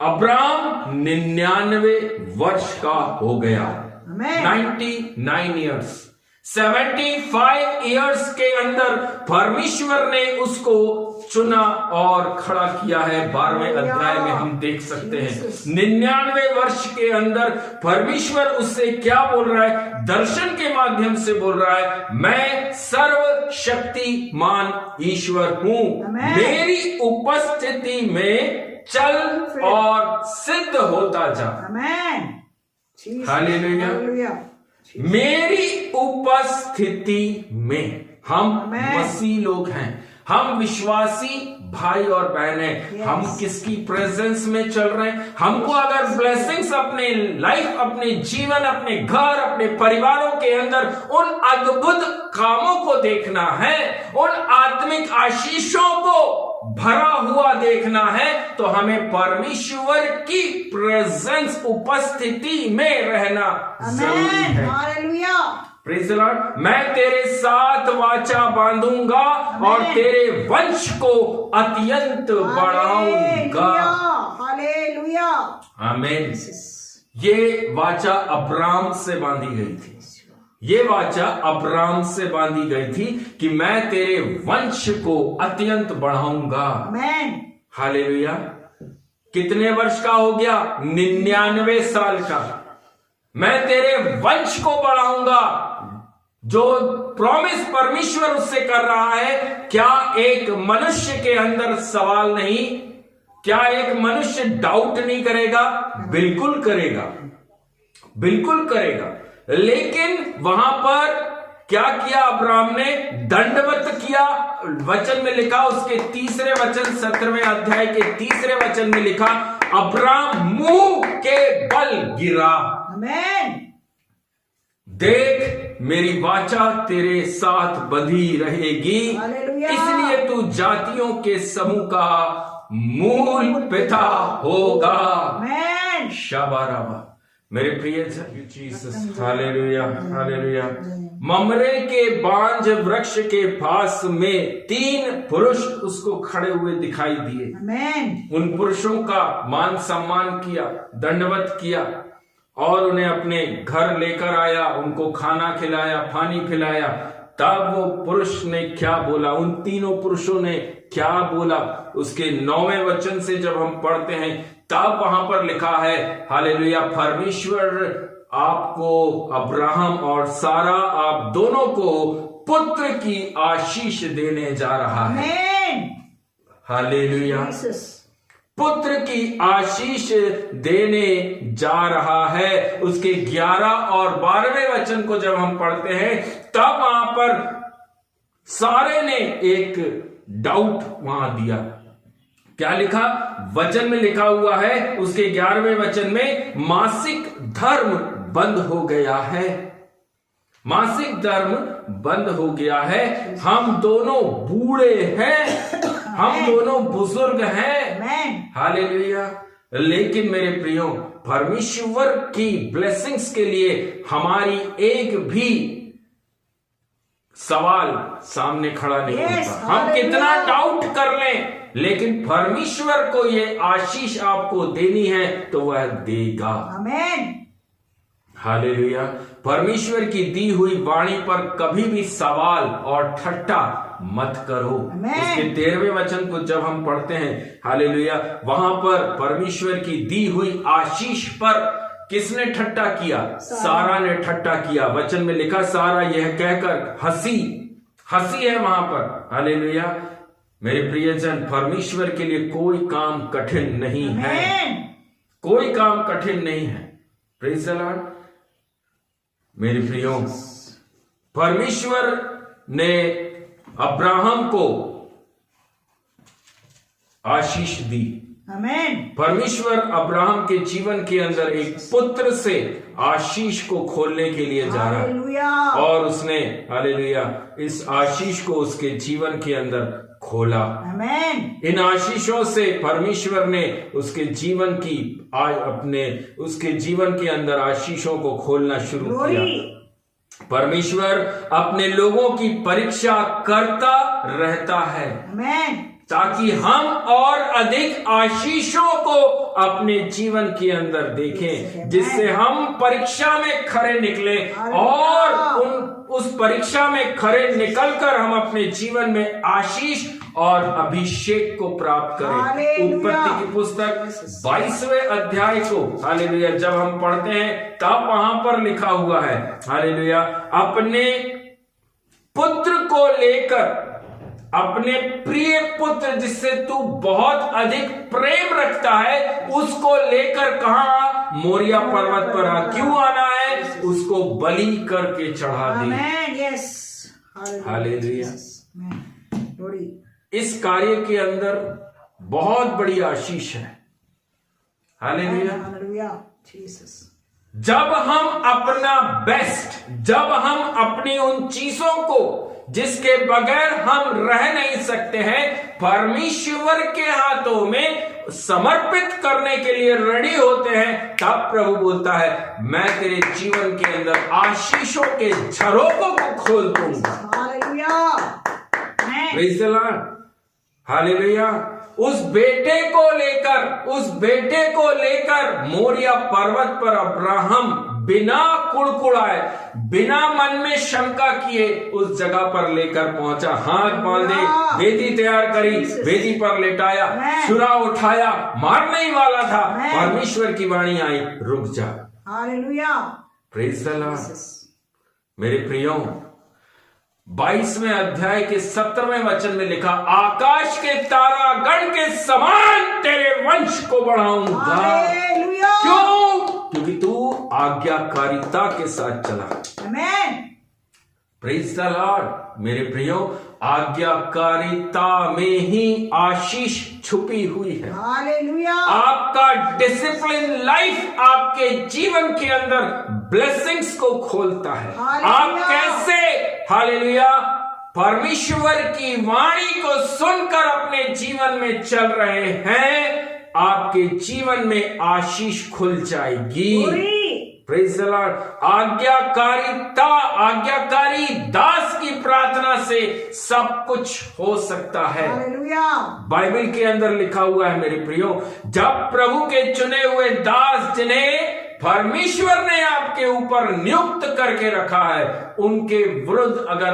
अब्राम 99 वर्ष का हो गया। 99 ईयर्स, 75 ईयर्स के अंदर परमेश्वर ने उसको चुना और खड़ा किया है। 12वें अध्याय में हम देख सकते हैं 99 वर्ष के अंदर परमेश्वर उससे क्या बोल रहा है? दर्शन के माध्यम से बोल रहा है, मैं सर्वशक्तिमान ईश्वर हूं, मेरी उपस्थिति में चल और सिद्ध होता जा। हालेलुया। मेरी उपस्थिति में हम मसीह लोग हैं, हम विश्वासी भाई और बहन हैं। हम किसकी प्रेजेंस में चल रहे हैं? हमको अगर ब्लेसिंग्स अपने लाइफ, अपने जीवन, अपने घर, अपने परिवारों के अंदर उन अद्भुत कामों को देखना है, उन आत्मिक आशीषों को भरा हुआ देखना है, तो हमें परमेश्वर की प्रेजेंस, उपस्थिति में रहना जरूरी है। हालेलुया। Praise the Lord. मैं तेरे साथ वाचा बांधूंगा और तेरे वंश को अत्यंत बढ़ाऊंगा। हालेलुया। आमीन। ये वाचा अब्राम से बांधी गई थी। ये वाचा अब्राम से बांधी गई थी कि मैं तेरे वंश को अत्यंत बढ़ाऊंगा। हालेलुया। कितने वर्ष का हो गया? 99 साल का। मैं तेरे वंश को बढ़ाऊंगा। जो प्रॉमिस परमेश्वर उससे कर रहा है, क्या एक मनुष्य के अंदर सवाल नहीं? क्या एक मनुष्य डाउट नहीं करेगा? बिल्कुल करेगा, बिल्कुल करेगा। लेकिन वहां पर क्या किया अब्राम ने? दंडवत किया। वचन में लिखा, उसके 3रे वचन 17वें अध्याय के 3रे वचन में लिखा, अब्राम मुंह के बल गिरा। आमीन। देख मेरी वाचा तेरे साथ बंधी रहेगी, इसलिए तू जातियों के समूह का मूल पिता होगा। शाबाराबा। मेरे प्रिय जीसस, हालेलुया, हालेलुया। ममरे के बांज वृक्ष के पास में 3 पुरुष उसको खड़े हुए दिखाई दिए। उन पुरुषों का मान सम्मान किया, दंडवत किया और उन्हें अपने घर लेकर आया, उनको खाना खिलाया, पानी पिलाया। तब वो पुरुष ने क्या बोला? उन तीनों पुरुषों ने क्या बोला? उसके 9वें वचन से जब हम पढ़ते हैं, तब वहां पर लिखा है, हालेलुया, परमेश्वर आपको, अब्राहम और सारा, आप दोनों को पुत्र की आशीष देने जा रहा है। हालेलुया। पुत्र की आशीष देने जा रहा है। उसके 11 और 12वें वचन को जब हम पढ़ते हैं, तब वहां पर सारे ने एक डाउट वहां दिया। क्या लिखा? वचन में लिखा हुआ है उसके 11वें वचन में, मासिक धर्म बंद हो गया है। मासिक धर्म बंद हो गया है। हम दोनों बूढ़े हैं, हम दोनों बुजुर्ग हैं। हालेलुया। लेकिन मेरे प्रियो, परमेश्वर की ब्लेसिंग्स के लिए हमारी एक भी सवाल सामने खड़ा नहीं Yes, होता। हम कितना hallelujah. डाउट कर लें, लेकिन परमेश्वर को ये आशीष आपको देनी है तो वह देगा। आमेन। हालेलुया। परमेश्वर की दी हुई वाणी पर कभी भी सवाल और ठट्टा मत करो। आमेन। इसके 13वें वचन को जब हम पढ़ते हैं, हालेलुया, वहां पर परमेश्वर की दी हुई आशीष पर किसने ठट्टा किया? सारा ने ठट्टा किया। वचन में लिखा, सारा यह कहकर हंसी है वहां पर। हालेलुया। मेरे प्रियजन, परमेश्वर के लिए कोई काम कठिन नहीं है, आमेन। कोई काम कठिन नहीं है। Praise the Lord. मेरे प्रियो, परमेश्वर ने अब्राहम को आशीष दी। आमेन। परमेश्वर अब्राहम के जीवन के अंदर एक पुत्र से आशीष को खोलने के लिए जा रहा है, हालेलुया। और उसने, हालेलुया, इस आशीष को उसके जीवन के अंदर खोला। आमेन। इन आशीषों से परमेश्वर ने उसके जीवन की उसके जीवन के अंदर आशीषों को खोलना शुरू किया। ग्लोरी। परमेश्वर अपने लोगों की परीक्षा करता रहता है आमेन। ताकि हम और अधिक आशीषों को अपने जीवन के अंदर देखें, जिससे हम परीक्षा में खरे निकले और उस परीक्षा में खरे निकलकर हम अपने जीवन में आशीष और अभिषेक को प्राप्त करें। उत्पत्ति की पुस्तक 22वें अध्याय को, हालेलुया, जब हम पढ़ते हैं तब वहां पर लिखा हुआ है, हालेलुया, अपने पुत्र को लेकर, अपने प्रिय पुत्र जिससे तू बहुत अधिक प्रेम रखता है, उसको लेकर कहां? मोरिया पर्वत पर आ। क्यों आना है? उसको बलि करके चढ़ा दे। आमेन। यस। हालेलुया। ग्लोरी। इस कार्य के अंदर बहुत बड़ी आशीष है। हालेलुया। हालेलुया। जीसस। जब हम अपना बेस्ट, जब हम अपनी उन चीजों को जिसके बगैर हम रह नहीं सकते हैं, परमेश्वर के हाथों में समर्पित करने के लिए रेडी होते हैं, तब प्रभु बोलता है, मैं तेरे जीवन के अंदर आशीषों के झरोकों को खोल दूंगा। Hallelujah. Praise the Lord. Hallelujah. उस बेटे को लेकर मोरिया पर्वत पर अब्राहम बिना कुड़कुड़ाए, बिना मन में शंका किए उस जगह पर लेकर पहुंचा। हाथ बांधे, वेदी तैयार करी, वेदी पर लेटाया, छुरा उठाया, मारने ही वाला था। परमेश्वर की वाणी आई, रुक जा। हालेलुया। Praise the Lord. मेरे प्रियो, 22वें अध्याय के 17वें वचन में लिखा, आकाश के तारागण के समान तेरे वंश को बढ़ाऊंगा। हालेलुया। क्यों? क्योंकि तू आज्ञाकारिता के साथ चला। आमेन। Praise the Lord. मेरे प्रियो, आज्ञाकारिता में ही आशीष छुपी हुई है। हालेलुया। आपका डिसिप्लिन लाइफ आपके जीवन के अंदर ब्लेसिंग्स को खोलता है। आप कैसे, हालेलुया, परमेश्वर की वाणी को सुनकर अपने जीवन में चल रहे हैं, आपके जीवन में आशीष खुल जाएगी। Praise the Lord. आज्ञाकारी दास की प्रार्थना से सब कुछ हो सकता है। हालेलुया। बाइबल के अंदर लिखा हुआ है, मेरे प्रियो, जब प्रभु के चुने हुए दास, जिन्हें परमेश्वर ने आपके ऊपर नियुक्त करके रखा है, उनके विरुद्ध अगर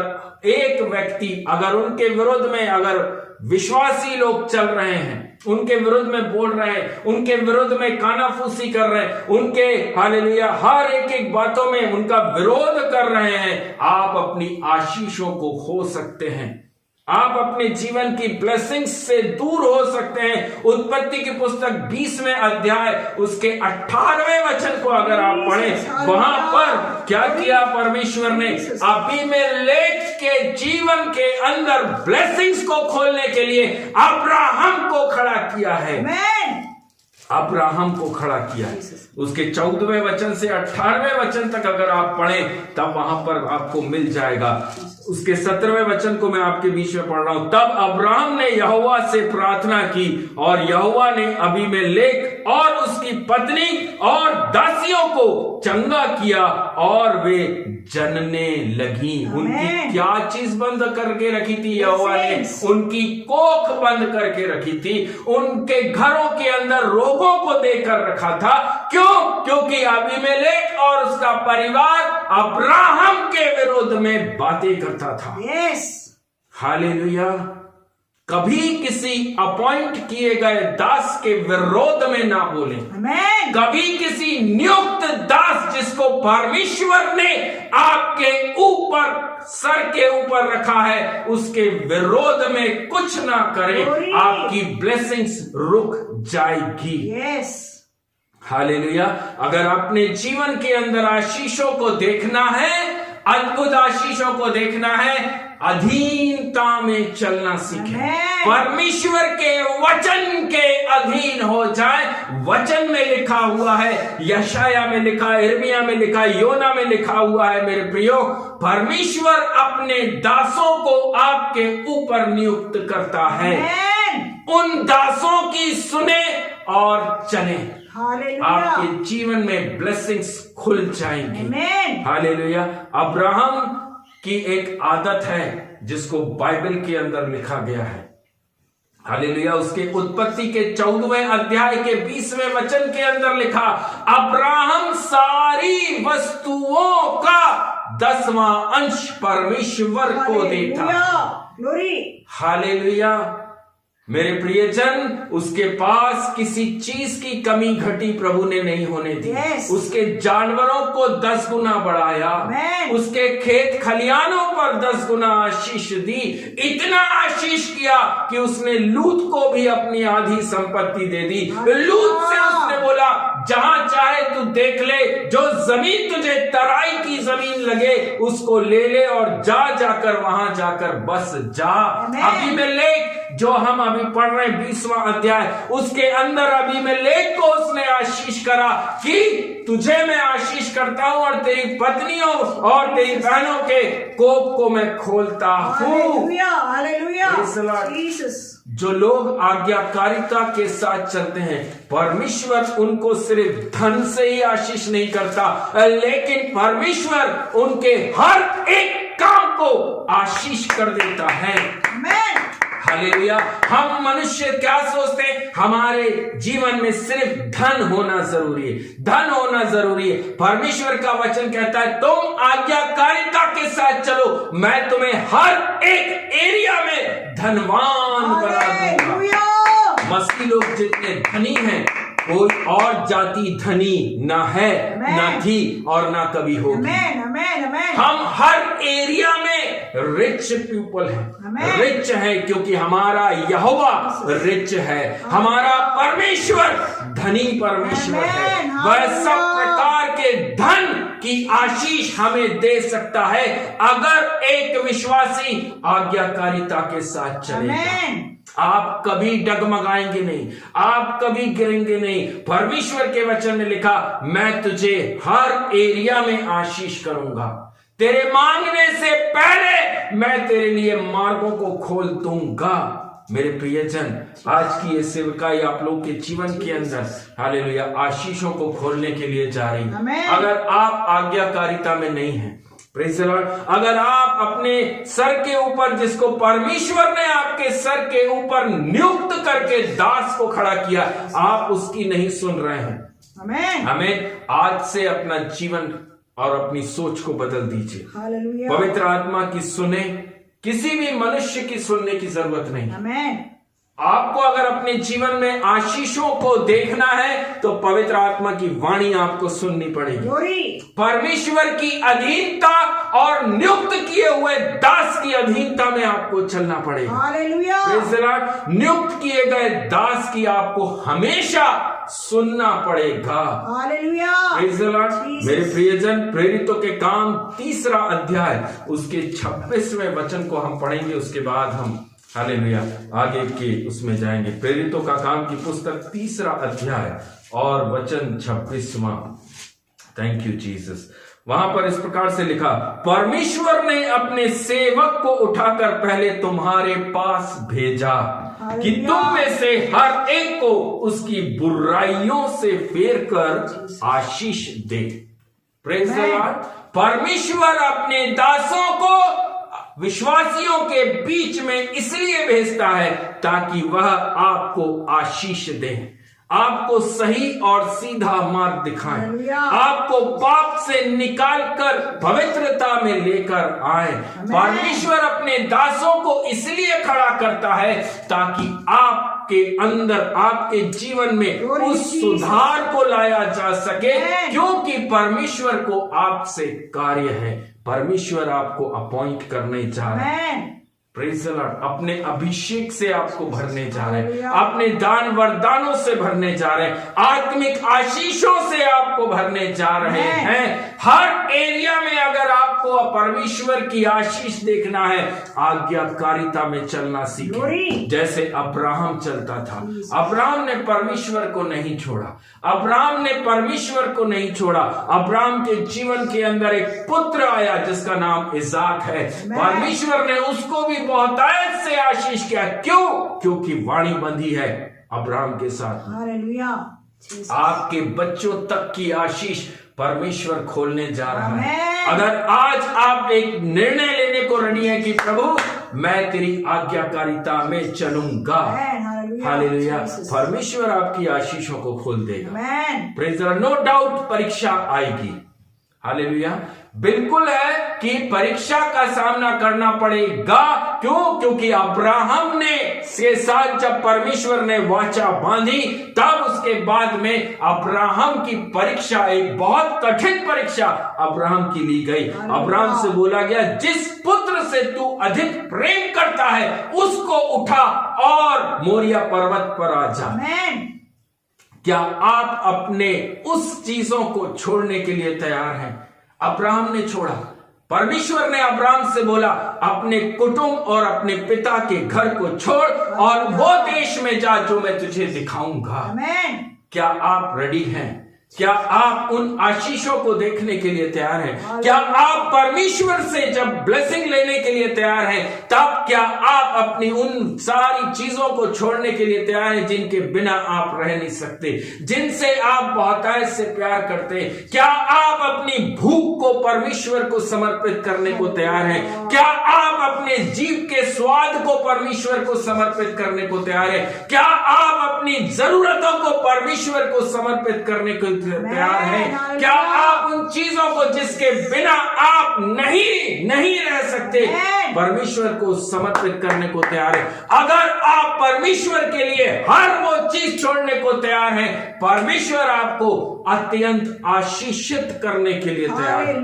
एक व्यक्ति, अगर उनके विरुद्ध में अगर विश्वासी लोग चल रहे हैं, उनके विरुद्ध में बोल रहे हैं, उनके विरुद्ध में कानाफूसी कर रहे हैं, उनके, हालेलुया, हर एक बातों में उनका विरोध कर रहे हैं, आप अपनी आशीषों को खो सकते हैं। आप अपने जीवन की ब्लेसिंग्स से दूर हो सकते हैं। उत्पत्ति की पुस्तक 20वें अध्याय उसके 18वें वचन को अगर आप पढ़ें, वहां पर क्या किया परमेश्वर ने? अबीमेलेक के जीवन के अंदर ब्लेसिंग्स को खोलने के लिए अब्राहम को खड़ा किया है। अब्राहम को खड़ा किया। उसके 14वें वचन से 18वें वचन तक अगर आप पढ़ें तब वहां पर आपको मिल जाएगा। उसके 17वें वचन को मैं आपके बीच में पढ़ रहा हूं। तब अब्राहम ने यहोवा से प्रार्थना की और यहोवा ने अबीमेलेक और उसकी पत्नी और दासियों को चंगा किया और वे जनने लगी। उनकी क्या चीज बंद करके रखी थी यहोवा ने? उनकी कोख बंद करके रखी थी। उनके घरों के अंदर रोगों को देकर रखा था। क्यों? क्योंकि अबीमेलेक और उसका परिवार अब्राहम के विरोध में बातें करता था। हालेलुया। कभी किसी अपॉइंट किए गए दास के विरोध में ना बोले। कभी किसी नियुक्त दास जिसको परमेश्वर ने आपके ऊपर, सर के ऊपर रखा है, उसके विरोध में कुछ ना करें। आपकी ब्लेसिंग्स रुक जाएगी। हालेलुया। अगर अपने जीवन के अंदर आशीषों को देखना है, अद्भुत आशीषों को देखना है, अधीनता में चलना सीखें। परमेश्वर के वचन के अधीन हो जाए। वचन में लिखा हुआ है, यशाया में लिखा, यिर्मयाह में लिखा, योना में लिखा हुआ है मेरे प्रियो, परमेश्वर अपने दासों को आपके ऊपर नियुक्त करता है। उन दासों की सुने और चले। आपके जीवन में ब्लेसिंग्स खुल जाएंगी। हालेलुया। अब्राहम की एक आदत है जिसको बाइबल के अंदर लिखा गया है। हालेलुया। उसके उत्पत्ति के 14वें अध्याय के 20वें वचन के अंदर लिखा, अब्राहम सारी वस्तुओं का 10वां अंश परमेश्वर को देता। हालेलुया। मेरे प्रियजन, उसके पास किसी चीज की कमी घटी प्रभु ने नहीं होने दी। उसके जानवरों को 10 गुना बढ़ाया। उसके खेत खलियानों पर 10 गुना आशीष दी। इतना आशीष किया कि उसने लूत को भी अपनी आधी संपत्ति दे दी। लूत से उसने बोला, जहां चाहे तू देख ले, जो जमीन तुझे तराई की जमीन लगे उसको ले ले और जाकर वहां जाकर बस जा। अबीमेलेक, जो हम अभी पढ़ रहे हैं 20वां अध्याय, उसके अंदर अबीमेलेक को उसने आशीष करा कि तुझे मैं आशीष करता हूं और तेरी पत्नियों और तेरी बहनों के कोप को मैं खोलता हूं। जो लोग आज्ञाकारिता के साथ चलते हैं, परमेश्वर उनको सिर्फ धन से ही आशीष नहीं करता, लेकिन परमेश्वर उनके हर एक काम को आशीष कर देता है। हालेलुया। हम मनुष्य क्या सोचते हैं? हमारे जीवन में सिर्फ धन होना जरूरी है, धन होना जरूरी है। परमेश्वर का वचन कहता है, तुम आज्ञाकारिता के साथ चलो, मैं तुम्हें हर एक एरिया में धनवान बना दूंगा। मसीह लोग जितने धनी हैं, कोई और जाति धनी ना है, ना थी और ना कभी होगी। हम हर एरिया में रिच पीपल हैं। रिच है क्योंकि हमारा यहोवा रिच है। हमारा परमेश्वर धनी परमेश्वर है। वह सब प्रकार के धन की आशीष हमें दे सकता है अगर एक विश्वासी आज्ञाकारिता के साथ चलेगा। आप कभी डगमगाएंगे नहीं, आप कभी गिरेंगे नहीं। परमेश्वर के वचन में लिखा, मैं तुझे हर एरिया में आशीष करूंगा। तेरे मांगने से पहले मैं तेरे लिए मार्गों को खोल दूंगा। मेरे प्रियजन, आज की ये सेवकाई आप लोग के जीवन के अंदर हालेलुया आशीषों को खोलने के लिए जा रही है। अगर आप आज्ञाकारिता में नहीं हैं, प्रेज़ द लॉर्ड, अगर आप अपने सर के ऊपर, जिसको परमेश्वर ने आपके सर के ऊपर नियुक्त करके दास को खड़ा किया, आप उसकी नहीं सुन रहे हैं, हमें आज से अपना जीवन और अपनी सोच को बदल दीजिए। पवित्र आत्मा की सुने, किसी भी मनुष्य की सुनने की जरूरत नहीं। आपको अगर अपने जीवन में आशीषों को देखना है तो पवित्र आत्मा की वाणी आपको सुननी पड़ेगी। परमेश्वर की अधीनता और नियुक्त किए हुए दास की अधीनता में आपको चलना पड़ेगा। नियुक्त किए गए दास की आपको हमेशा सुनना पड़ेगा। मेरे प्रियजन, प्रेरितों के काम 3रा अध्याय उसके 26वें वचन को हम पढ़ेंगे। उसके बाद हम हालेलुया। आगे के उसमें जाएंगे, प्रेरितों का काम की पुस्तक 3 अध्याय और वचन 26वां। Thank you Jesus. वहां पर इस प्रकार से लिखा, परमेश्वर ने अपने सेवक को उठाकर पहले तुम्हारे पास भेजा कि तुम में से हर एक को उसकी बुराइयों से फेर कर आशीष दे। Praise the Lord. परमेश्वर अपने दासों को विश्वासियों के बीच में इसलिए भेजता है ताकि वह आपको आशीष दे, आपको सही और सीधा मार्ग दिखाएं, आपको पाप से निकालकर पवित्रता में लेकर आए। परमेश्वर अपने दासों को इसलिए खड़ा करता है ताकि आपके अंदर, आपके जीवन में उस सुधार को लाया जा सके, क्योंकि परमेश्वर को आपसे कार्य है। परमेश्वर आपको अपॉइंट करने जा रहे हैं। Praise the Lord. अपने अभिषेक से आपको भरने जा रहे हैं, अपने दान वरदानों से भरने जा रहे हैं, आत्मिक आशीषों से आपको भरने जा रहे हैं। हर एरिया में अगर आपको परमेश्वर की आशीष देखना है, आज्ञाकारिता में चलना सीखें, जैसे अब्राहम चलता था। अब्राहम ने परमेश्वर को नहीं छोड़ा, अब्राहम ने परमेश्वर को नहीं छोड़ा। अब्राहम के जीवन के अंदर एक पुत्र आया जिसका नाम इसाक है। परमेश्वर ने उसको भी बहुतायत से आशीष किया। क्यों? क्योंकि वाणी बंधी है अब्राहम के साथ। हालेलुया। आपके बच्चों तक की आशीष परमेश्वर खोलने जा रहा है। अगर आज आप एक निर्णय लेने को रेडी हैं कि प्रभु मैं तेरी आज्ञाकारिता में चलूंगा, हालेलुया, परमेश्वर आपकी आशीषों को खोल देगा। Praise the lord. No doubt परीक्षा आएगी, हालेलुया। बिल्कुल है कि परीक्षा का सामना करना पड़ेगा। क्यों? क्योंकि अब्राहम ने के साथ जब परमेश्वर ने वाचा बांधी, तब उसके बाद में अब्राहम की परीक्षा, एक बहुत कठिन परीक्षा अब्राहम की ली गई। अब्राहम से बोला गया, जिस पुत्र से तू अधिक प्रेम करता है उसको उठा और मोरिया पर्वत पर आ जा। क्या आप अपने उस चीजों को छोड़ने के लिए तैयार हैं? अब्राहम ने छोड़ा। परमेश्वर ने अब्राहम से बोला, अपने कुटुंब और अपने पिता के घर को छोड़ और वो देश में जा जो मैं तुझे दिखाऊंगा। क्या आप रेडी हैं? क्या आप उन आशीषों को देखने के लिए तैयार हैं? क्या आप परमेश्वर से जब ब्लेसिंग लेने के लिए तैयार हैं, तब क्या आप अपनी उन सारी चीजों को छोड़ने के लिए तैयार हैं जिनके बिना आप रह नहीं सकते, जिनसे आप बहुतायत से प्यार करते हैं? क्या आप अपनी भूख को परमेश्वर को समर्पित करने को तैयार हैं? क्या आप अपने जीव के स्वाद को परमेश्वर को समर्पित करने को तैयार हैं? क्या आप अपनी जरूरतों को परमेश्वर को समर्पित करने को तैयार हैं? क्या आप उन चीजों को जिसके बिना आप नहीं रह सकते, परमेश्वर को समर्पित करने को तैयार है? अगर आप परमेश्वर के लिए हर वो चीज छोड़ने को तैयार हैं, परमेश्वर आपको अत्यंत आशीषित करने के लिए तैयार है।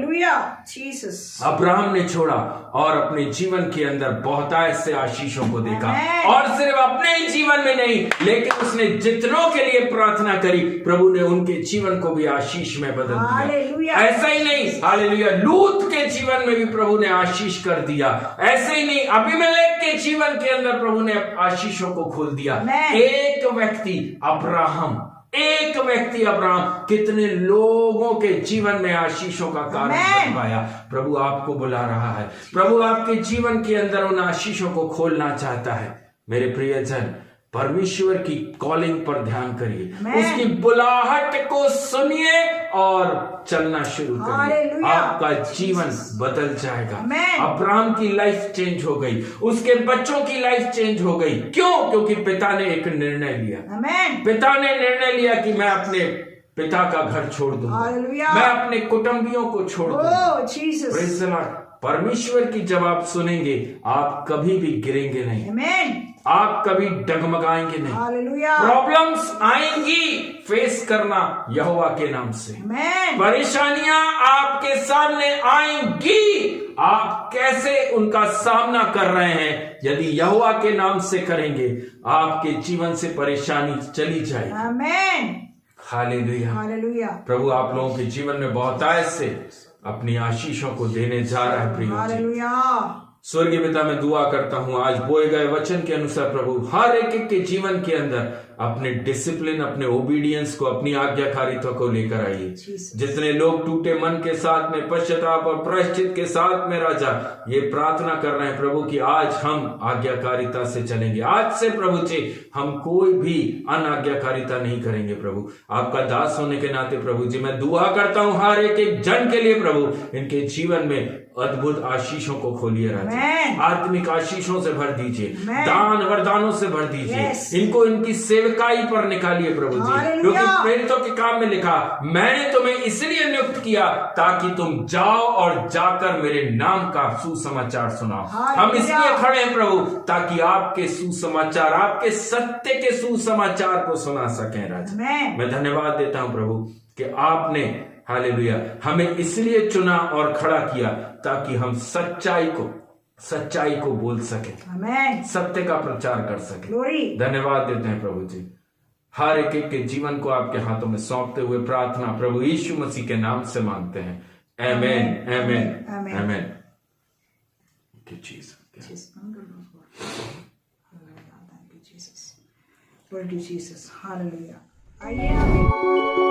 अब्राहम ने छोड़ा और अपने जीवन के अंदर बहुतायत से आशीषों को देखा, और सिर्फ अपने जीवन में नहीं, लेकिन उसने जितनों के लिए प्रार्थना करी, प्रभु ने उनके जीवन को भी आशीष में बदल दिया। ऐसा ही नहीं, हालेलुया, लूत के जीवन में भी प्रभु ने आशीष कर दिया। ऐसे ही नहीं, अबीमेलेक के जीवन के अंदर प्रभु ने आशीषों को खोल दिया। एक व्यक्ति अब्राहम कितने लोगों के जीवन में आशीषों का कारण बन पाया। प्रभु आपको बुला रहा है, प्रभु आपके जीवन के अंदर उन आशीषों को खोलना चाहता है। मेरे प्रियजन, परमेश्वर की कॉलिंग पर ध्यान करिए, उसकी बुलाहट को सुनिए और चलना शुरू करिए। आपका जीवन बदल जाएगा। अब्राहम की लाइफ चेंज हो गई, उसके बच्चों की लाइफ चेंज हो गई। क्यों? क्योंकि पिता ने एक निर्णय लिया। पिता ने निर्णय लिया कि मैं अपने पिता का घर छोड़ दूंगा, मैं अपने कुटुंबियों को छोड़ दूंगा। Praise the Lord. परमेश्वर की जब आप सुनेंगे, आप कभी भी गिरेंगे नहीं, आप कभी डगमगाएंगे नहीं। प्रॉब्लम्स आएंगी, फेस करना यहोवा के नाम से। परेशानियां आपके सामने आएंगी, आप कैसे उनका सामना कर रहे हैं? यदि यहोवा के नाम से करेंगे, आपके जीवन से परेशानी चली जाएगी। हालेलुया। प्रभु आप लोगों के जीवन में बहुतायत से अपनी आशीषों को देने जा रहा है। प्रिय, स्वर्गीय पिता मैं दुआ करता हूं आज बोए गए वचन के अनुसार प्रभु हर एक के जीवन के अंदर अपने डिसिप्लिन, अपने ओबीडियंस को, अपनी आज्ञाकारिता को लेकर आइए। जितने लोग टूटे मन के साथ में, पश्चाताप और प्रायश्चित के साथ में राजा ये प्रार्थना कर रहे हैं प्रभु कि आज हम आज्ञाकारिता से चलेंगे। आज से प्रभु जी हम कोई भी अनाज्ञाकारिता नहीं करेंगे प्रभु। आपका दास होने के नाते प्रभु जी मैं दुआ करता हूं हर एक जन के लिए प्रभु, इनके जीवन में अद्भुत आशीषों को खोलिए राजा, आत्मिक आशीषों से भर दीजिए, दान वरदानों से भर दीजिए, इनको इनकी सेवकाई पर निकालिए प्रभु जी। क्योंकि प्रेरितों के काम में लिखा, मैंने तुम्हें इसलिए नियुक्त किया ताकि तुम जाओ और जाकर मेरे नाम का सुसमाचार सुनाओ। हम इसलिए खड़े हैं प्रभु ताकि आपके सुसमाचार, आपके सत्य के सुसमाचार को सुना सकें राजा। मैं धन्यवाद देता हूं प्रभु कि आपने हालेलुया हमें इसलिए चुना और खड़ा किया ताकि हम सच्चाई को बोल सके, सत्य का प्रचार कर सके। धन्यवाद देते हैं प्रभु जी। हर एक के जीवन को आपके हाथों में सौंपते हुए प्रार्थना प्रभु यीशु मसीह के नाम से मांगते हैं। Amen, amen, amen. Jesus, hallelujah. आइए